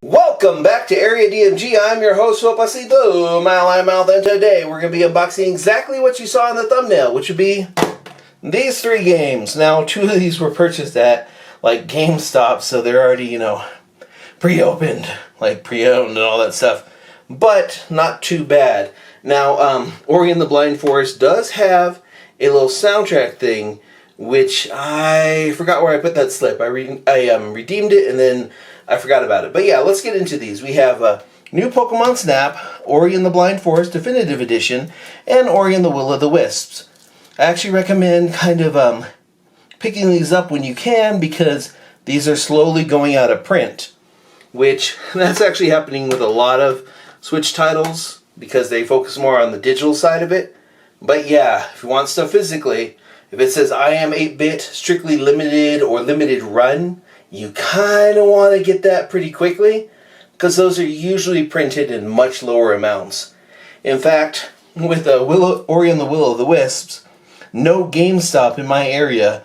Welcome back to Area DMG. I'm your host, Opacito Malamouth, and today we're going to be unboxing exactly what you saw in the thumbnail, which would be these 3 games. Now, 2 of these were purchased at, like, GameStop, so they're already, pre-opened, like, pre-owned and all that stuff. But not too bad. Now, Ori and the Blind Forest does have a little soundtrack thing, which I forgot where I put that slip. I redeemed it, and then I forgot about it. But yeah, let's get into these. We have new Pokemon Snap, Ori and the Blind Forest Definitive Edition, and Ori and the Will of the Wisps. I actually recommend kind of picking these up when you can, because these are slowly going out of print, which that's actually happening with a lot of Switch titles because they focus more on the digital side of it. But yeah, if you want stuff physically, if it says I am 8-bit, strictly limited or limited run, you kind of want to get that pretty quickly, because those are usually printed in much lower amounts. In fact, with Ori and the Will of the Wisps, no GameStop in my area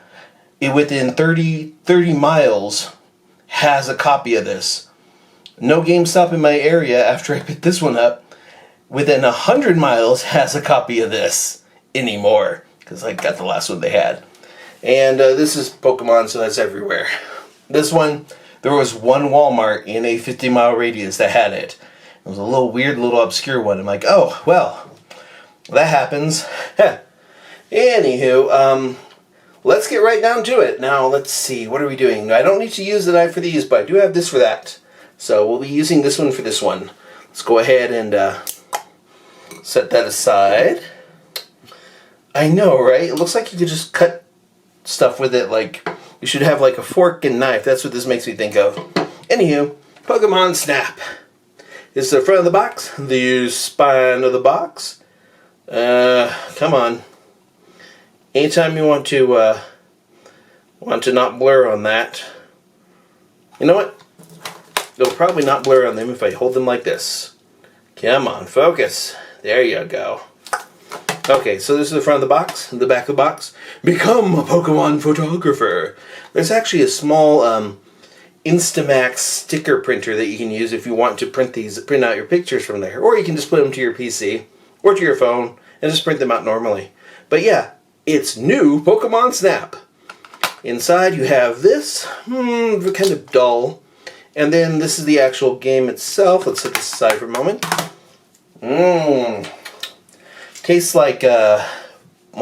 within 30 miles has a copy of this. No GameStop in my area, after I picked this one up, within 100 miles has a copy of this anymore, because I got the last one they had. And this is Pokemon, so that's everywhere. This one, there was one Walmart in a 50-mile radius that had it. It was a little weird, little obscure one. I'm like, oh, well, that happens. Anywho, let's get right down to it. Now, let's see, what are we doing? I don't need to use the knife for these, but I do have this for that. So we'll be using this one for this one. Let's go ahead and set that aside. I know, right? It looks like you could just cut stuff with it, like you should have like a fork and knife. That's what this makes me think of. Anywho, Pokemon Snap. This is the front of the box, the spine of the box. Come on. Anytime you want to not blur on that. You know what? It'll probably not blur on them if I hold them like this. Come on, focus. There you go. Okay, so this is the front of the box, the back of the box. Become a Pokemon photographer. There's actually a small Instamax sticker printer that you can use if you want to print out your pictures from there. Or you can just put them to your PC or to your phone and just print them out normally. But yeah, it's new Pokemon Snap. Inside you have this, kind of dull. And then this is the actual game itself. Let's set this aside for a moment. Tastes like, well,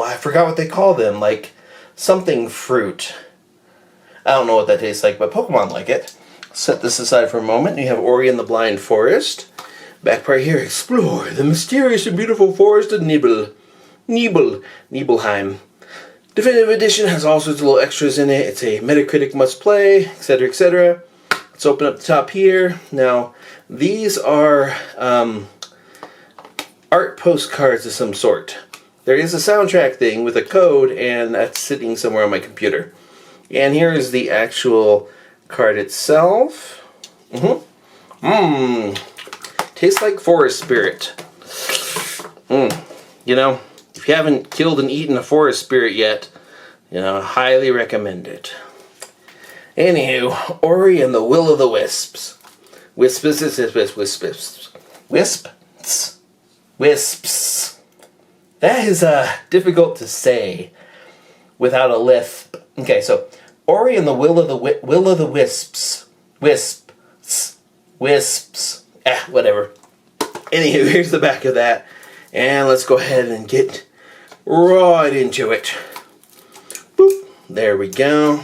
I forgot what they call them, like something fruit. I don't know what that tastes like, but Pokemon like it. Set this aside for a moment. You have Ori and the Blind Forest. Back part here, explore the mysterious and beautiful forest of Nibelheim. Definitive Edition has all sorts of little extras in it. It's a Metacritic must play, etc., etc. Let's open up the top here. Now, these are art postcards of some sort. There is a soundtrack thing with a code, and that's sitting somewhere on my computer. And here is the actual card itself. Tastes like forest spirit. You know, if you haven't killed and eaten a forest spirit yet, I highly recommend it. Anywho, Ori and the Will of the Wisps. Wisps. That is difficult to say without a lisp. Okay, so Ori and the Will of the Wisps. Wisps. Whatever. Anywho, here's the back of that, and let's go ahead and get right into it. Boop. There we go.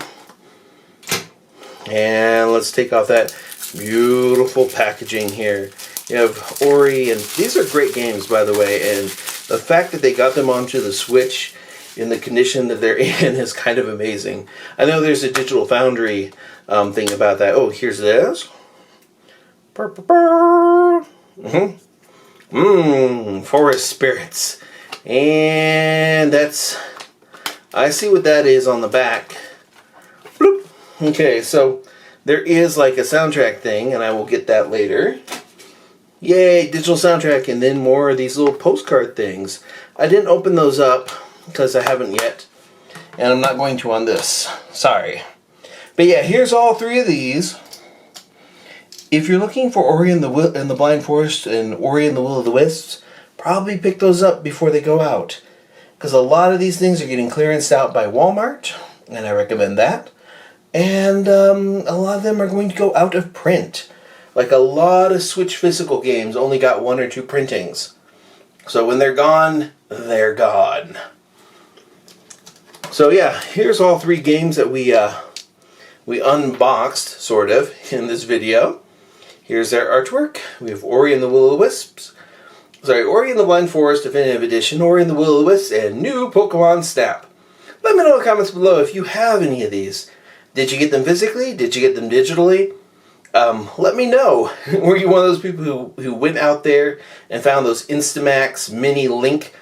And let's take off that beautiful packaging here. You have Ori, and these are great games, by the way, and the fact that they got them onto the Switch in the condition that they're in is kind of amazing. I know there's a Digital Foundry thing about that. Oh, here's this. Forest Spirits. And that's, I see what that is on the back. Bloop. Okay, so there is like a soundtrack thing, and I will get that later. Yay, digital soundtrack, and then more of these little postcard things. I didn't open those up because I haven't yet, and I'm not going to on this. Sorry. But yeah, here's all 3 of these. If you're looking for Ori and the Blind Forest and Ori and the Will of the Wisps, probably pick those up before they go out. Because a lot of these things are getting clearanced out by Walmart, and I recommend that. And a lot of them are going to go out of print. Like a lot of Switch physical games only got 1 or 2 printings. So when they're gone, they're gone. So yeah, here's all 3 games that we unboxed, sort of, in this video. Here's their artwork. We have Ori and the Will of the Wisps. Ori and the Blind Forest Definitive Edition, Ori and the Will of the Wisps, and new Pokemon Snap. Let me know in the comments below if you have any of these. Did you get them physically? Did you get them digitally? Let me know. Were you one of those people who went out there and found those Instamax mini link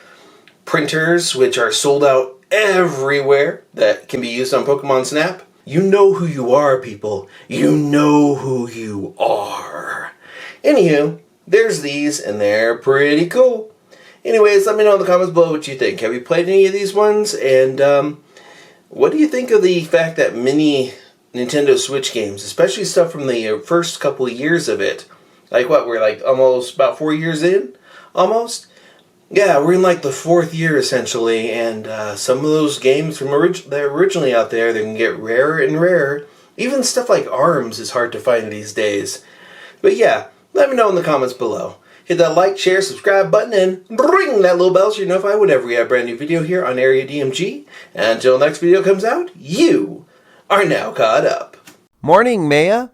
printers, which are sold out everywhere, that can be used on Pokemon Snap? You know who you are, people. You know who you are. Anywho, there's these, and they're pretty cool. Anyways, let me know in the comments below what you think. Have you played any of these ones? And what do you think of the fact that many Nintendo Switch games, especially stuff from the first couple of years of it, like what, we're like almost about 4 years in? Almost? Yeah, we're in like the 4th year essentially, and some of those games from that are originally out there, they can get rarer and rarer. Even stuff like ARMS is hard to find these days. But yeah, let me know in the comments below. Hit that like, share, subscribe button, and ring that little bell so you're notified whenever we have a brand new video here on Area DMG. And until next video comes out, you are now caught up. Morning, Maya.